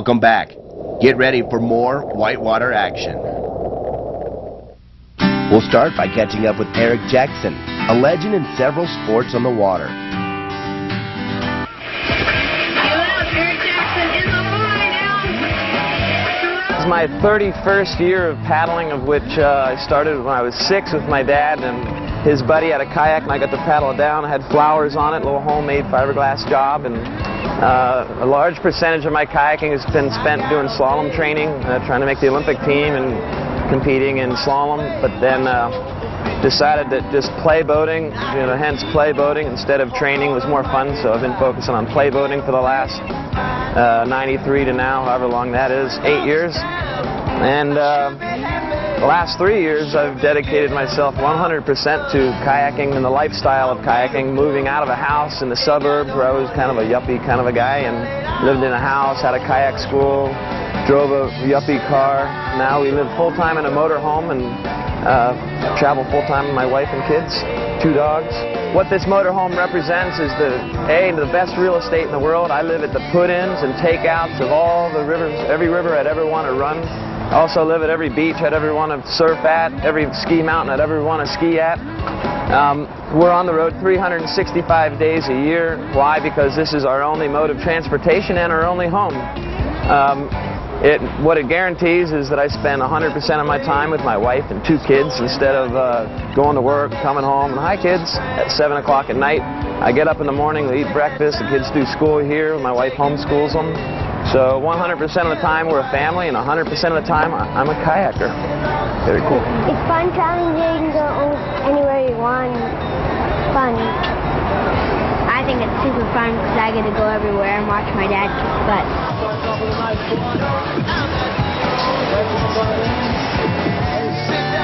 Welcome back. Get ready for more whitewater action. We'll start by catching up with Eric Jackson, a legend in several sports on the water. This is my 31st year of paddling, of which I started when I was 6 with my dad and his buddy had a kayak, and I got to paddle it down. I had flowers on it, a little homemade fiberglass job, and a large percentage of my kayaking has been spent doing slalom training, trying to make the Olympic team and competing in slalom, but then decided that just play boating, hence play boating instead of training was more fun, so I've been focusing on play boating for the last 93 to now, however long that is, 8 years. And the last 3 years I've dedicated myself 100% to kayaking and the lifestyle of kayaking, moving out of a house in the suburbs where I was kind of a yuppie kind of a guy and lived in a house, had a kayak school, drove a yuppie car. Now we live full-time in a motorhome and travel full-time with my wife and kids, 2 dogs. What this motorhome represents is the best real estate in the world. I live at the put-ins and takeouts of all the rivers, every river I'd ever want to run. I also live at every beach I'd ever want to surf at, every ski mountain I'd ever want to ski at. We're on the road 365 days a year. Why? Because this is our only mode of transportation and our only home. What it guarantees is that I spend 100% of my time with my wife and 2 kids instead of going to work, coming home, and hi kids, at 7 o'clock at night. I get up in the morning, we eat breakfast, the kids do school here, my wife homeschools them. So 100% of the time we're a family, and 100% of the time I'm a kayaker. Very cool. It's fun traveling here. You can go anywhere you want. Fun. I think it's super fun because I get to go everywhere and watch my dad kick butt.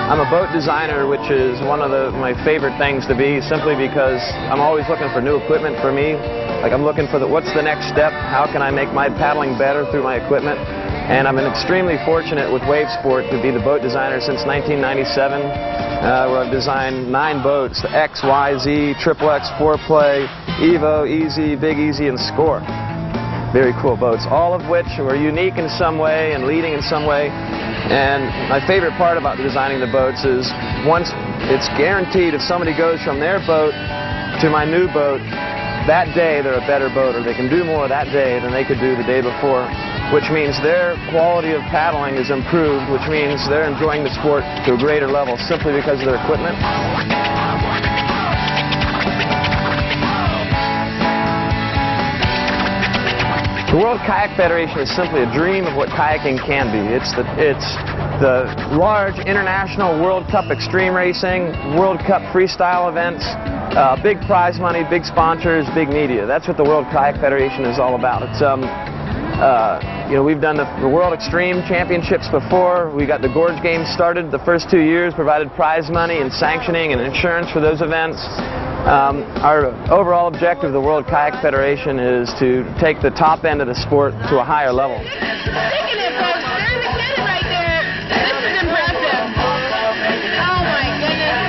I'm a boat designer, which is one of my favorite things to be, simply because I'm always looking for new equipment for me. Like I'm looking for what's the next step, how can I make my paddling better through my equipment. And I've been extremely fortunate with Wave Sport to be the boat designer since 1997, where I've designed 9 boats, the X, Y, Z, Triple X, 4-Play, Evo, Easy, Big Easy, and Score. Very cool boats, all of which were unique in some way and leading in some way. And my favorite part about designing the boats is once it's guaranteed if somebody goes from their boat to my new boat, that day they're a better boater. They can do more that day than they could do the day before, which means their quality of paddling is improved, which means they're enjoying the sport to a greater level simply because of their equipment. The World Kayak Federation is simply a dream of what kayaking can be. It's the large international World Cup extreme racing, World Cup freestyle events, big prize money, big sponsors, big media. That's what the World Kayak Federation is all about. It's we've done the World Extreme Championships before. We got the Gorge Games started. The first 2 years provided prize money and sanctioning and insurance for those events. Our overall objective of the World Kayak Federation is to take the top end of the sport to a higher level.